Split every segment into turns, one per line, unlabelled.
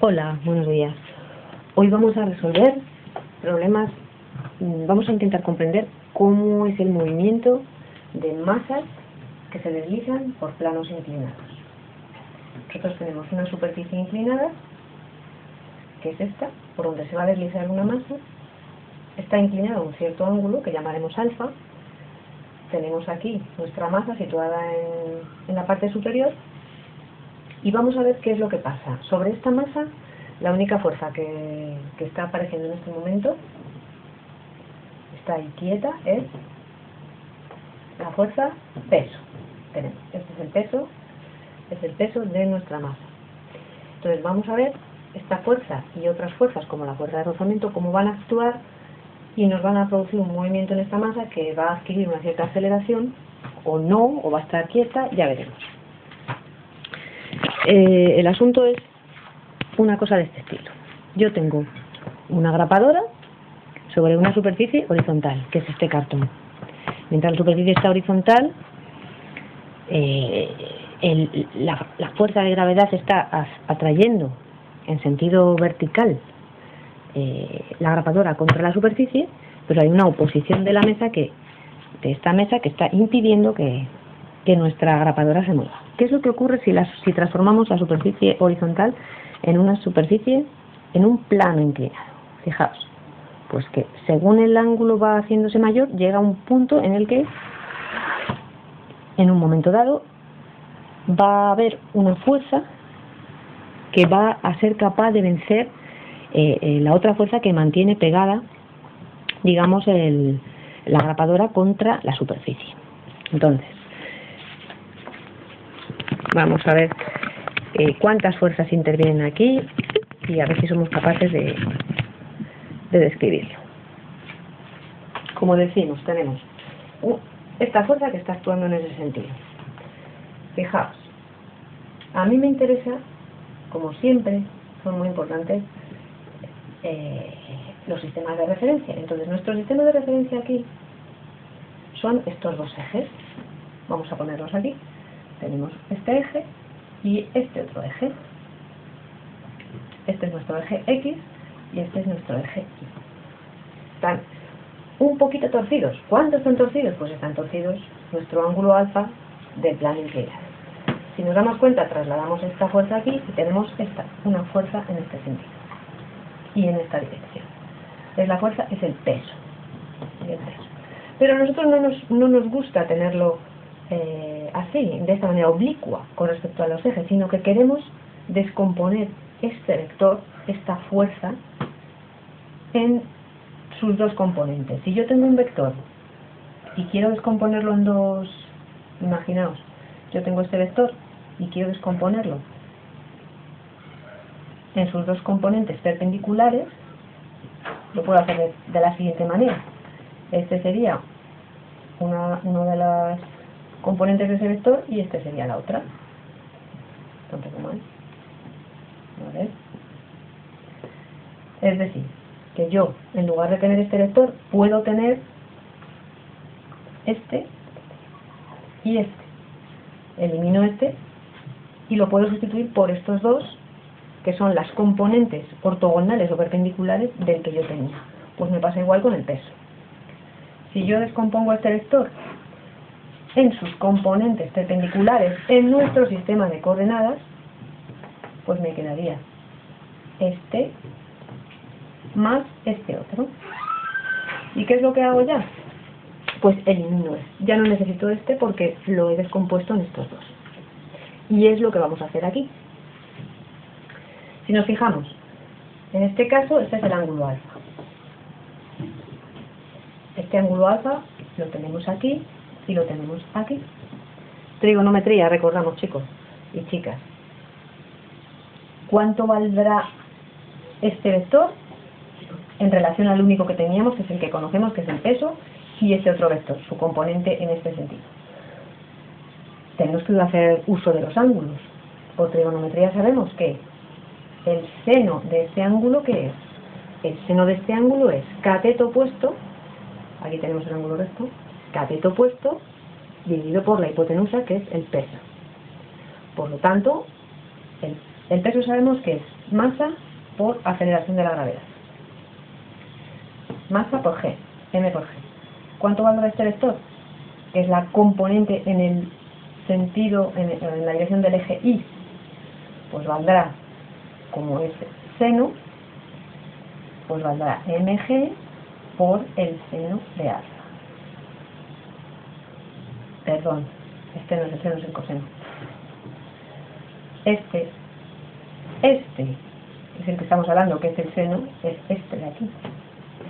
Hola, buenos días. Hoy vamos a resolver problemas, vamos a intentar comprender cómo es el movimiento de masas que se deslizan por planos inclinados. Nosotros tenemos una superficie inclinada, que es esta, por donde se va a deslizar una masa. Está inclinada a un cierto ángulo que llamaremos alfa. Tenemos aquí nuestra masa situada en la parte superior. Y vamos a ver qué es lo que pasa. Sobre esta masa, la única fuerza que está apareciendo en este momento, está ahí quieta, es la fuerza peso. Tenemos, este es el peso de nuestra masa. Entonces vamos a ver esta fuerza y otras fuerzas, como la fuerza de rozamiento, cómo van a actuar y nos van a producir un movimiento en esta masa que va a adquirir una cierta aceleración, o no, o va a estar quieta, ya veremos. El asunto es una cosa de este estilo. Yo tengo una grapadora sobre una superficie horizontal, que es este cartón. Mientras la superficie está horizontal, la fuerza de gravedad está atrayendo en sentido vertical la grapadora contra la superficie, pero hay una oposición de esta mesa que está impidiendo que nuestra grapadora se mueva. ¿Qué es lo que ocurre si transformamos la superficie horizontal en una superficie, en un plano inclinado? Fijaos, pues que según el ángulo va haciéndose mayor, llega a un punto en el que, en un momento dado, va a haber una fuerza que va a ser capaz de vencer la otra fuerza que mantiene pegada, digamos, la grapadora contra la superficie. Entonces, vamos a ver cuántas fuerzas intervienen aquí y a ver si somos capaces de describirlo. Como decimos, tenemos esta fuerza que está actuando en ese sentido. Fijaos, a mí me interesa, como siempre, son muy importantes los sistemas de referencia. Entonces, nuestro sistema de referencia aquí son estos dos ejes. Vamos a ponerlos aquí. Tenemos este eje y este otro eje. Este es nuestro eje X y este es nuestro eje Y. Están un poquito torcidos. ¿Cuánto están torcidos? Pues están torcidos nuestro ángulo alfa del plano inclinado. Si nos damos cuenta, trasladamos esta fuerza aquí y tenemos una fuerza en este sentido y en esta dirección. Entonces la fuerza es el peso. Pero a nosotros no nos gusta tenerlo así, de esta manera oblicua con respecto a los ejes, sino que queremos descomponer este vector, esta fuerza, en sus dos componentes. Si yo tengo un vector y quiero descomponerlo en dos, imaginaos, yo tengo este vector y quiero descomponerlo en sus dos componentes perpendiculares, lo puedo hacer de la siguiente manera. Este sería una de las componentes de ese vector y este sería la otra. Entonces, ¿vale? Es decir, que yo, en lugar de tener este vector, puedo tener este y este. Elimino este y lo puedo sustituir por estos dos, que son las componentes ortogonales o perpendiculares del que yo tenía. Pues me pasa igual con el peso. Si yo descompongo este vector en sus componentes perpendiculares en nuestro sistema de coordenadas, pues me quedaría este más este otro. ¿Y qué es lo que hago ya? Pues elimino este. Ya no necesito este porque lo he descompuesto en estos dos. Y es lo que vamos a hacer aquí. Si nos fijamos, en este caso, este es el ángulo alfa. Este ángulo alfa lo tenemos aquí y lo tenemos aquí. Trigonometría, recordamos, chicos y chicas. ¿Cuánto valdrá este vector en relación al único que teníamos, que es el que conocemos, que es el peso, y este otro vector, su componente en este sentido? Tenemos que hacer uso de los ángulos. Por trigonometría sabemos que el seno de este ángulo, ¿qué es? El seno de este ángulo es cateto opuesto, aquí tenemos el ángulo recto, cateto opuesto dividido por la hipotenusa, que es el peso. Por lo tanto, el peso sabemos que es masa por aceleración de la gravedad. Masa por G, m por G. ¿Cuánto valdrá este vector? Que es la componente en el sentido, en la dirección del eje Y. Pues valdrá, como es seno, pues valdrá mg por el seno de alfa. Perdón, este no es el seno, es el coseno. Este es el que estamos hablando, que es el seno, es este de aquí.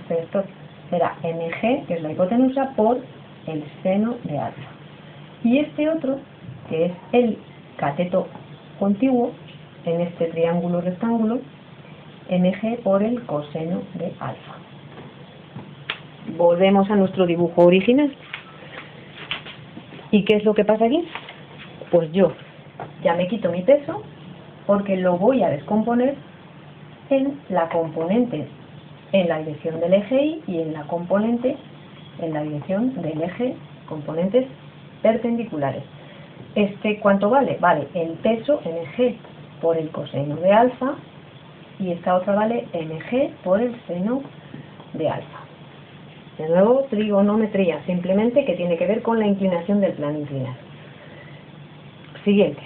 Este vector será mg, que es la hipotenusa, por el seno de alfa. Y este otro, que es el cateto contiguo, en este triángulo rectángulo, mg por el coseno de alfa. Volvemos a nuestro dibujo original. ¿Y qué es lo que pasa aquí? Pues yo ya me quito mi peso porque lo voy a descomponer en la componente en la dirección del eje Y y en la componente en la dirección del eje, componentes perpendiculares. ¿Cuánto vale? Vale el peso mg por el coseno de alfa y esta otra vale mg por el seno de alfa. De nuevo, trigonometría, simplemente que tiene que ver con la inclinación del plano inclinado. Siguiente.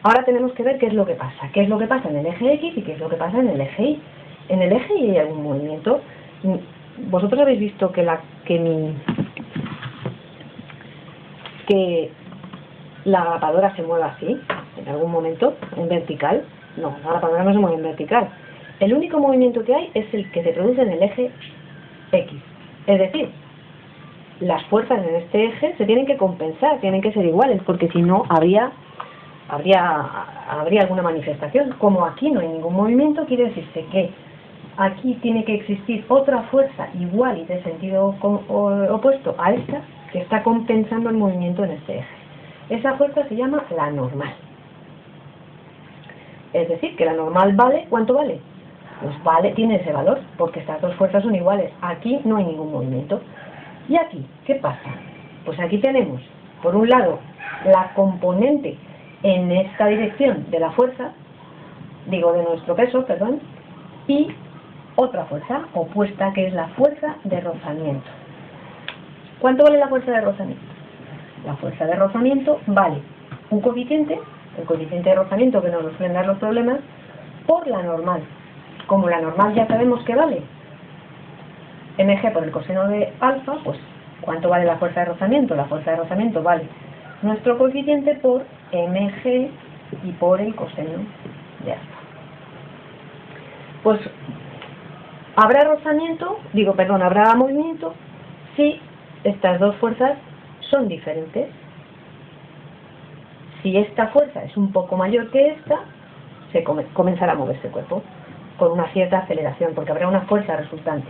Ahora tenemos que ver qué es lo que pasa. ¿Qué es lo que pasa en el eje X y qué es lo que pasa en el eje Y? En el eje Y hay algún movimiento. Vosotros habéis visto que la grapadora se mueve así, en algún momento, en vertical. No, la grapadora no se mueve en vertical. El único movimiento que hay es el que se produce en el eje X. Es decir, las fuerzas en este eje se tienen que compensar, tienen que ser iguales, porque si no habría alguna manifestación. Como aquí no hay ningún movimiento, quiere decirse que aquí tiene que existir otra fuerza igual y de sentido opuesto a esta, que está compensando el movimiento en este eje. Esa fuerza se llama la normal. Es decir, que la normal vale, ¿cuánto vale? Pues vale, tiene ese valor, porque estas dos fuerzas son iguales. Aquí no hay ningún movimiento. ¿Y aquí qué pasa? Pues aquí tenemos, por un lado, la componente en esta dirección de la fuerza, de nuestro peso, perdón, y otra fuerza opuesta, que es la fuerza de rozamiento. ¿Cuánto vale la fuerza de rozamiento? La fuerza de rozamiento vale un coeficiente, el coeficiente de rozamiento que nos lo suelen dar los problemas, por la normal. Como la normal ya sabemos que vale mg por el coseno de alfa, pues ¿cuánto vale la fuerza de rozamiento? La fuerza de rozamiento vale nuestro coeficiente por mg y por el coseno de alfa. Pues habrá habrá movimiento si estas dos fuerzas son diferentes. Si esta fuerza es un poco mayor que esta, se comenzará a moverse el cuerpo con una cierta aceleración, porque habrá una fuerza resultante.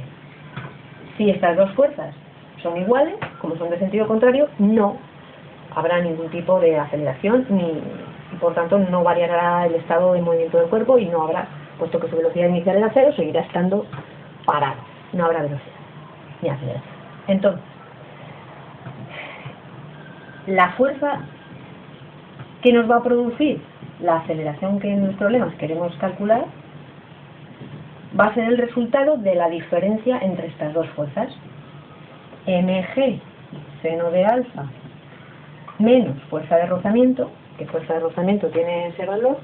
Si estas dos fuerzas son iguales, como son de sentido contrario, no habrá ningún tipo de aceleración y por tanto no variará el estado de movimiento del cuerpo y no habrá, puesto que su velocidad inicial era 0, seguirá estando parado, no habrá velocidad ni aceleración. Entonces, la fuerza que nos va a producir la aceleración que en los problemas queremos calcular va a ser el resultado de la diferencia entre estas dos fuerzas. mg, seno de alfa, menos fuerza de rozamiento, que fuerza de rozamiento tiene ese valor,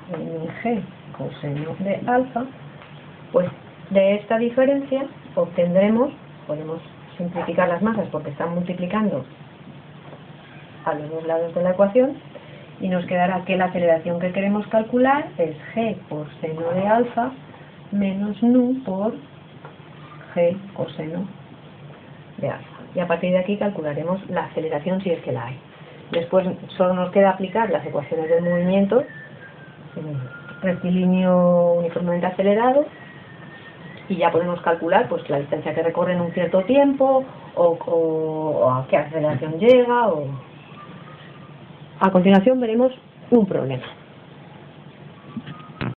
mg coseno de alfa, pues de esta diferencia obtendremos, podemos simplificar las masas porque están multiplicando a los dos lados de la ecuación, y nos quedará que la aceleración que queremos calcular es g por seno de alfa menos nu por g coseno de alfa. Y a partir de aquí calcularemos la aceleración si es que la hay. Después solo nos queda aplicar las ecuaciones del movimiento, rectilíneo uniformemente acelerado, y ya podemos calcular pues la distancia que recorre en un cierto tiempo o a qué aceleración llega. A continuación veremos un problema.